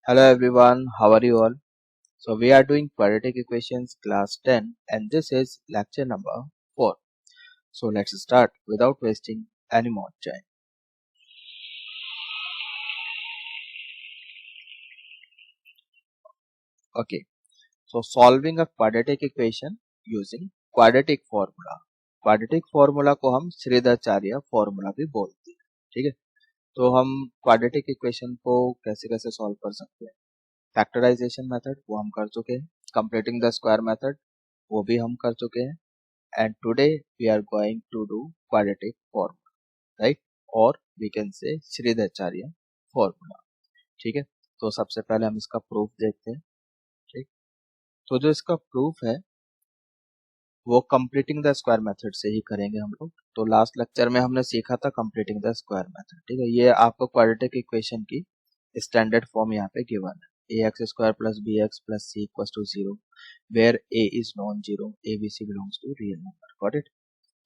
Hello everyone, how are you all? So we are doing quadratic equations class 10 and this is lecture number 4. So let's start without wasting any more time. Okay, so solving a quadratic equation using quadratic formula. Quadratic formula को हम Shridharacharya formula भी बोलते हैं. ठीक है, तो हम quadratic equation को कैसे कैसे सॉल्व कर सकते हैं. फैक्टराइजेशन मेथड वो हम कर चुके हैं, कंप्लीटिंग द स्क्वायर मेथड वो भी हम कर चुके हैं, and today we are going to do quadratic formula, right? और we can say Shridharacharya formula. ठीक है, तो सबसे पहले हम इसका प्रूफ देखते हैं. ठीक, तो जो इसका प्रूफ है वो कंप्लीटिंग द स्क्वायर मेथड से ही करेंगे हम लोग. तो लास्ट लेक्चर में हमने सीखा था कंप्लीटिंग द स्क्वायर मेथड. ठीक है, ये आपको क्वाड्रेटिक इक्वेशन की स्टैंडर्ड फॉर्म यहाँ पे गिवन है. ax² plus bx plus c equals to 0 where a is non-zero, abc belongs to real number. Got it?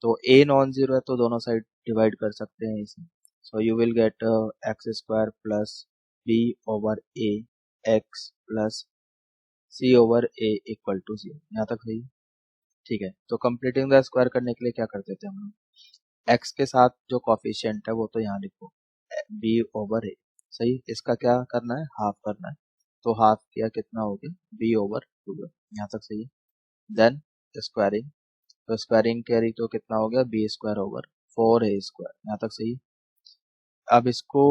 तो a नॉन जीरो है तो दोनों साइड डिवाइड कर सकते हैं इसे. So you will get x² plus b over a x plus c over a equal to 0. यहाँ तक सही. ठीक है, तो कंप्लीटिंग द स्क्वायर करने के लिए क्या करते थे हम लोग, x के साथ जो कॉफिशिएंट है वो तो यहाँ लिखो b ओवर a. सही, इसका क्या करना है, हाफ करना है. तो हाफ किया कितना हो गया, b ओवर 2. यहाँ तक सही है. देन स्क्वायरिंग, तो स्क्वायरिंग करी तो कितना हो गया, b² ओवर 4a². यहाँ तक सही. अब इसको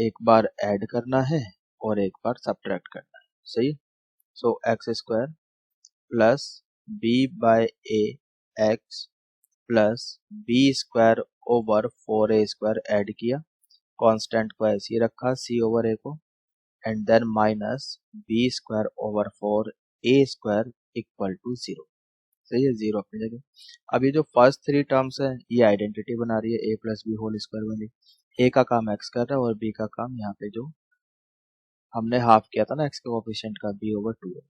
एक बार ऐड करना है और एक बार सब्ट्रैक्ट करना है. सही. So x² plus b by a x plus b² over 4a² add किया, कांस्टेंट को ऐसे ही रखा c ओवर a को, and then minus b² over 4a² equal to 0. सही है, 0 अपनी जगह. अब ये जो फर्स्ट थ्री टर्म्स है ये आइडेंटिटी बना रही है, a plus b whole square वाली. a का काम x कर रहा है और b का काम यहाँ पे जो हमने हाफ किया था ना x के कोफिशिएंट का, b ओवर 2 है.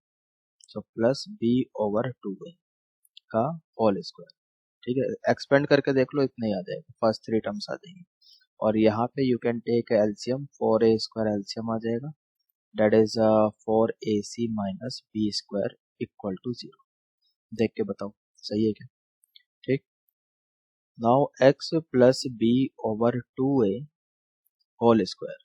सो प्लस b ओवर 2 है का होल स्क्वायर. ठीक है, एक्सपेंड करके देख लो, इतना ही आ जाएगा, फर्स्ट थ्री टर्म्स आ जाएंगे. और यहाँ पे you can take LCM, 4a² LCM आ जाएगा, that is 4ac minus b² equal to 0. देख के बताओ सही है क्या. ठीक, now x plus b over 2a whole square,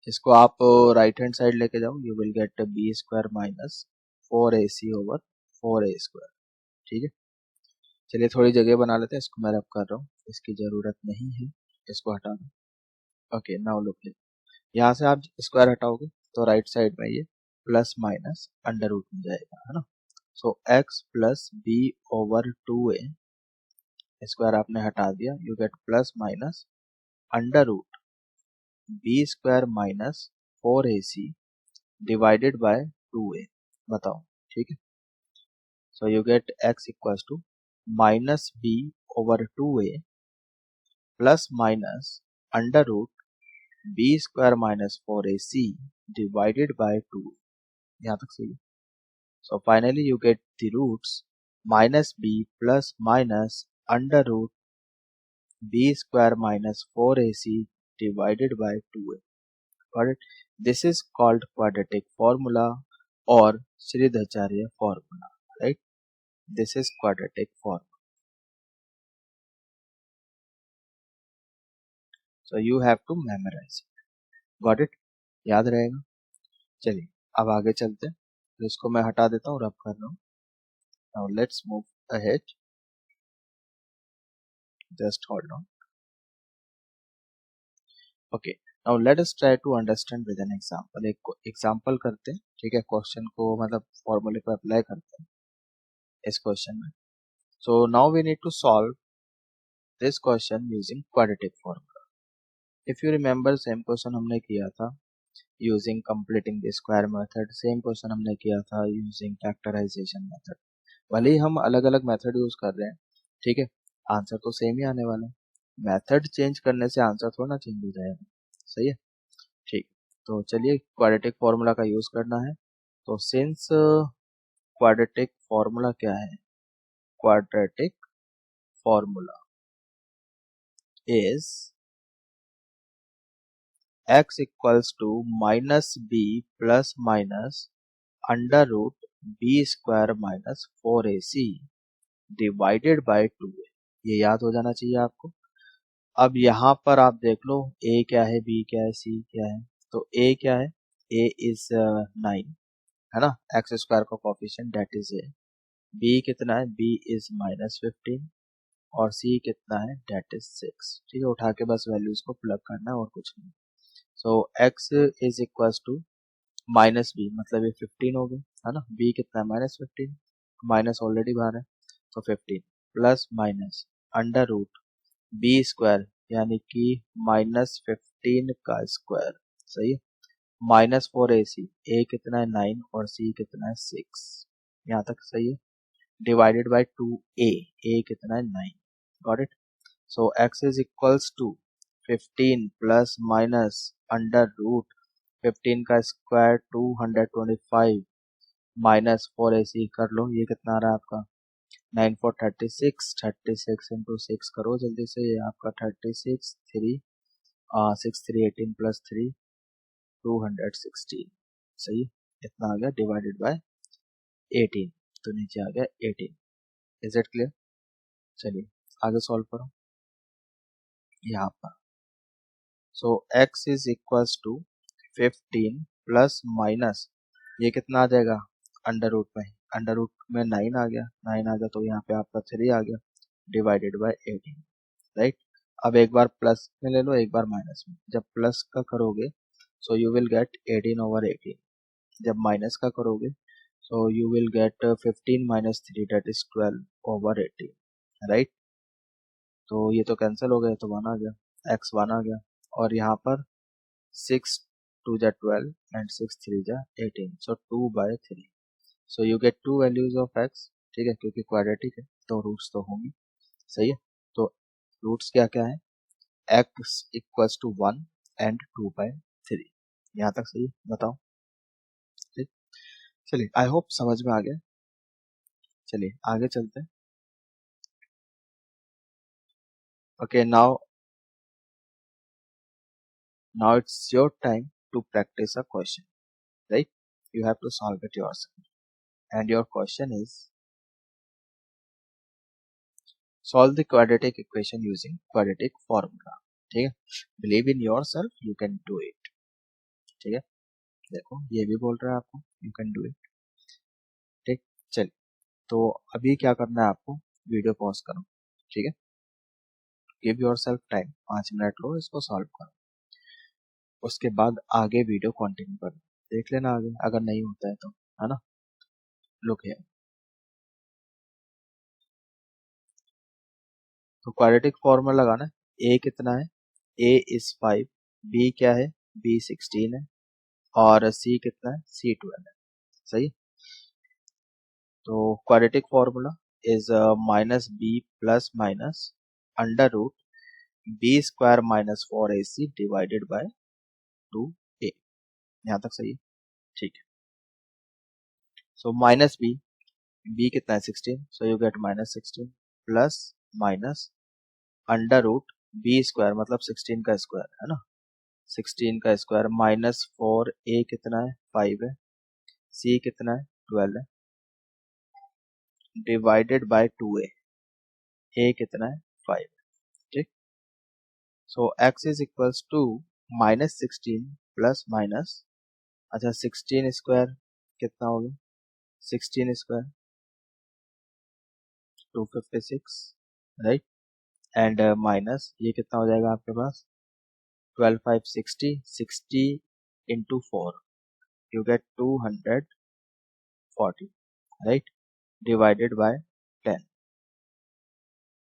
इसको आप राइट हैंड साइड लेके जाओ, you will get b² minus 4ac over 4a². ठीक है, चलिए थोड़ी जगह बना लेते हैं, इसको मैं रब कर रहा हूँ, इसकी ज़रूरत नहीं है, इसको हटा दो. ओके, नाउ लुक, यहाँ से आप स्क्वायर हटाओगे तो राइट साइड में ये प्लस माइनस अंडर रूट में जाएगा, है ना. So x plus b over 2a square आपने हटा दिया, you get plus minus under root b² minus 4ac divided by 2a. बताओ. ठीक है, so you get x equals to minus b over 2a plus minus under root b² minus 4ac divided by 2. यहाँ तक सही. So finally you get the roots minus b plus minus under root b² minus 4ac divided by 2a. Got it? This is called quadratic formula or Sridharacharya formula, right? This is quadratic formula. So you have to memorize it. Got it? याद रहेगा. चलिए अब आगे चलते हैं, तो इसको मैं हटा देता हूँ, रब कर रहा हूँ. Now let's move ahead. Just hold on. Okay, now let us try to understand with an example. एक एग्जांपल करते हैं. ठीक है, क्वेश्चन को मतलब फॉर्मूले को अप्लाई करते हैं इस क्वेश्चन में. So now we need to solve this question using quadratic formula. If you remember, same question हमने किया था using completing the square method, same question हमने किया था यूजिंग फैक्टराइजेशन मेथड. भले ही हम अलग अलग मेथड यूज कर रहे हैं, ठीक है, आंसर तो सेम ही आने वाला है. मेथड चेंज करने से आंसर थोड़ा ना चेंज हो जाएगा. सही है. ठीक, तो चलिए क्वाड्रेटिक फॉर्मूला का यूज करना है. तो सिंस क्वाड्रेटिक फॉर्मूला क्या है, quadratic formula is x equals to minus b plus minus under root b square minus 4ac divided by 2a। ये याद हो जाना चाहिए आपको। अब यहाँ पर आप देख लो a क्या है, b क्या है, c क्या है। तो a क्या है, a इज 9 है ना, एक्स स्क्वायर का coefficient that is a। b कितना है, b इज माइनस 15 और c कितना है, दैट इज 6। ठीक है, उठा के बस वैल्यूज को प्लग करना है और कुछ नहीं। So x is equals to minus b, मतलब ये 15 हो गया है ना, b कितना है माइनस 15, माइनस ऑलरेडी बाहर है तो 15 plus minus under root b square यानी कि माइनस 15 का स्क्वायर, सही है, माइनस 4ac, a कितना है 9 और c कितना है 6, यहाँ तक सही है, डिवाइडेड बाय 2a, a कितना है 9, got it. So x is equals to 15 plus minus under root 15 का स्क्वायर 225 माइनस 4ac कर लो, ये कितना आ रहा है आपका 9 4 36, 36 इंटू 6 करो जल्दी से, ये आपका 36 3 6 3 18 प्लस 3 216, सही है, इतना आ गया डिवाइडेड बाय 18, तो नीचे आ गया 18। Is it clear? चलिए आगे सॉल्व करो यहाँ पर। So x is equals to 15 plus minus, ये कितना आ जाएगा अंडर रूट में, अंडर रूट में 9 आ गया, 9 आ गया तो यहाँ पे आपका 3 आ गया डिवाइडेड बाय 18, राइट। अब एक बार प्लस में ले लो, एक बार माइनस में। जब प्लस का करोगे सो यू विल गेट 18 ओवर 18, जब माइनस का करोगे सो you will gate 15 minus 3 that is 12 over 18, right. तो ये तो कैंसिल हो गया तो 1 आ गया, x 1 आ गया, और यहाँ पर 6 2 जा 12 एंड 6 3 जा 18, so 2 by 3। So you get two values of x, ठीक है, क्योंकि क्वाड्रेटिक है तो रूट्स तो होंगे, सही है। तो रूट्स क्या क्या है, x equals to 1 and 2 by 3, यहाँ तक सही है, बताओ। ठीक, चलिए आई होप समझ में आ गया। चलिए आगे चलते हैं। Okay, now it's your time to practice a question, right? You have to solve it yourself, and your question is solve the quadratic equation using quadratic formula। ठीक है, believe in yourself, you can do it। ठीक है, देखो ये भी बोल रहा है आपको you can do it। ठीक, चलिए तो अभी क्या करना है आपको, वीडियो पॉज करो, ठीक है, give your self time, 5 minute low, इसको सॉल्व करो, उसके बाद आगे वीडियो कंटिन्यू करो, देख लेना आगे अगर नहीं होता है तो, है ना। लुक है, तो क्वाड्रेटिक फॉर्मूला लगाना है, a कितना है, a इज 5, b क्या है, b 16 है, और c कितना है, c 12 है, सही। तो quadratic formula is minus b plus minus under root b square minus 4ac divided by 2a, यहाँ तक सही है, ठीक है। सो माइनस b कितना है 16, so you get minus 16 plus minus under root b square मतलब 16 का स्क्वायर है ना, 16 का स्क्वायर माइनस 4a कितना है 5 है, c कितना है 12 है, डिवाइडेड बाय 2a, a कितना है 5, ठीक। So x is equals to minus 16 plus minus, अच्छा 16 स्क्वायर कितना हो गया, 16 स्क्वायर 256, राइट, एंड माइनस ये कितना हो जाएगा आपके पास 12 5 60, 60 into 4 you get 240, right, divided by 10।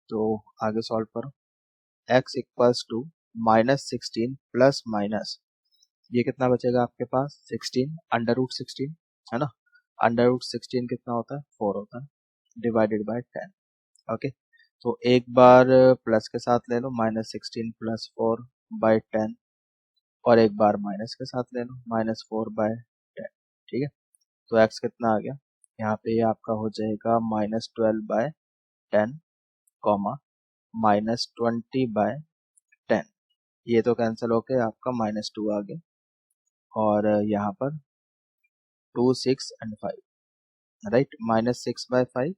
तो आगे सॉल्व करो, x equals to minus 16 plus minus, ये कितना बचेगा आपके पास 16 अंडर रूट 16 है ना, अंडर रूट 16 कितना होता है 4 होता है, डिवाइडेड बाय 10। ओके, तो एक बार प्लस के साथ ले लो माइनस 16 प्लस 4 बाय 10, और एक बार माइनस के साथ ले लो माइनस 4 बाय 10, ठीक है। तो x कितना आ गया, यहाँ पे ये आपका हो जाएगा minus 12 by 10 comma minus 20 by 10, ये तो कैंसिल होके आपका -2 आ गया, और यहाँ पर 2, 6 एंड 5, राइट, -6/5,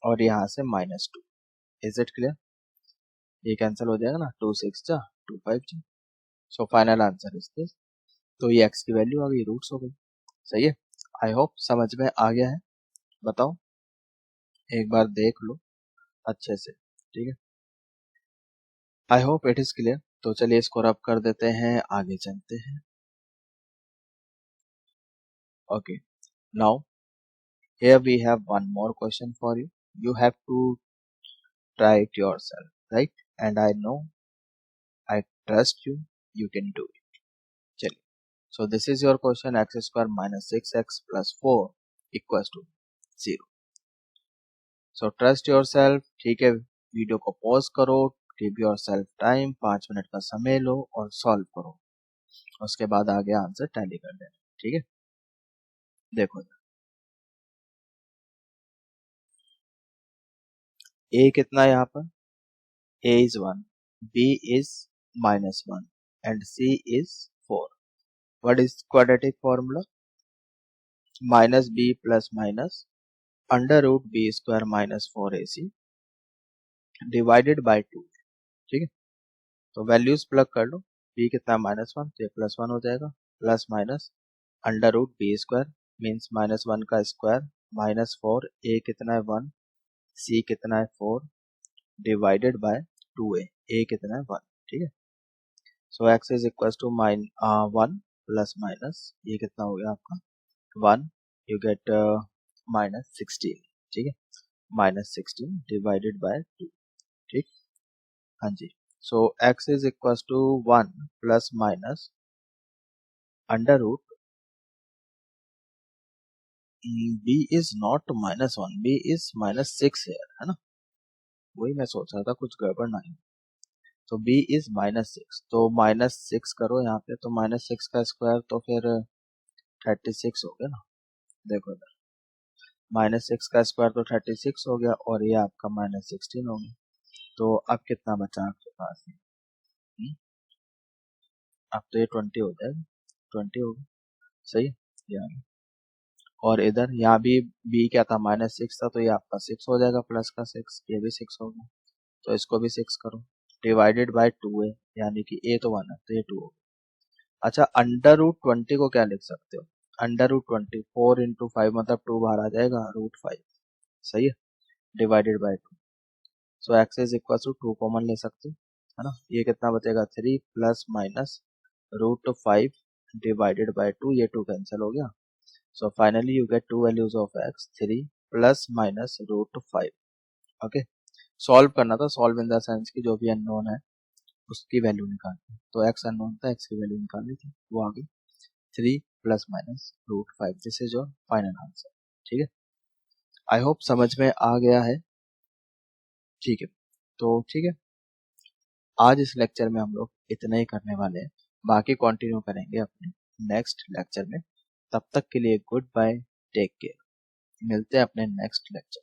और यहाँ से -2। Is it clear? ये कैंसिल हो जाएगा ना, 2 6 जा 2 5 जा। So final answer is this. तो ये x की वैल्यू आ गई, रूट्स हो गई। सही है, आई होप समझ में आ गया है। बताओ, एक बार देख लो अच्छे से, ठीक है। I hope it is clear. तो चलिए इसको रब कर देते हैं, आगे चलते हैं। Okay, now here we have one more question for you. You have to try it yourself, right? And I know, I trust you, you can do it. चलिए, so this is your question, x square minus 6x plus 4 equals to 0. So trust yourself, ठीक है। Video को pause करो, give yourself time, 5 minute का समय लो और solve करो। उसके बाद आगे आंसर टैली कर देना, ठीक है। देखो, a कितना है यहाँ पर? a is 1, b is -1 and c is 4. What is quadratic formula? Minus b plus minus under root b square minus 4ac divided by 2, ठीक है। तो वैल्यूज प्लग कर लो, b कितना -1, तो ये +1 हो जाएगा, plus minus under root b square means -1 का स्क्वायर, -4, a कितना है 1, c कितना है 4, डिवाइडेड बाय 2a, a कितना है 1, ठीक है। So x is equal to 1 plus minus, ये कितना हो गया आपका 1, यू गेट -16, ठीक है, -16 डिवाइडेड बाय 2, ठीक। हाँ जी, so x is equal to 1 plus minus under root b is not -1, b is -6 है ना, वही मैं सोच रहा था कुछ गड़बड़ ना है। तो b इज -6, तो -6 करो यहाँ पे, तो -6 का स्क्वायर तो फिर 36 हो गया ना। देखो इधर, -6 का स्क्वायर तो 36 हो गया, और ये आपका -16 हो गया। तो अब कितना बचा आपके पास? हम्म, अब तो ये 20 हो जाएगा, 20 हो गया, सही है यार। और इधर यहाँ भी b क्या था, -6 था, तो ये आपका 6 हो जाएगा, प्लस का 6, ये भी 6 हो गया, तो इसको भी 6 करो, डिवाइडेड बाय 2 है, यानी कि a तो 1 है, तो ये 2 हो गया। अच्छा, अंडर रूट 20 को क्या लिख सकते हो? अंडर रूट 20, 4 इंटू 5 मतलब 2 बाहर आ जाएगा, √5, सही है, divided by 2। So x is equal to 2 common ले सकते हो, है ना। ये कितना बचेगा, 3 प्लस माइनस √5 डिवाइडेड बाय 2, ये 2 कैंसिल हो गया। So finally you get 2 values of x, 3 plus minus √5। Okay, solve करना था, सॉल्व इन द सेंस की जो भी अननोन है उसकी वैल्यू निकालनी, तो x अननोन था, x की वैल्यू निकालनी थी, वो आ गई 3 plus minus √5। This is your final answer, ठीक है। आई होप समझ में आ गया है, ठीक है। तो ठीक है, आज इस लेक्चर में हम लोग इतना ही करने वाले हैं, बाकी कंटिन्यू करेंगे अपने नेक्स्ट लेक्चर में। तब तक के लिए गुड बाय, टेक केयर, मिलते हैं अपने नेक्स्ट लेक्चर।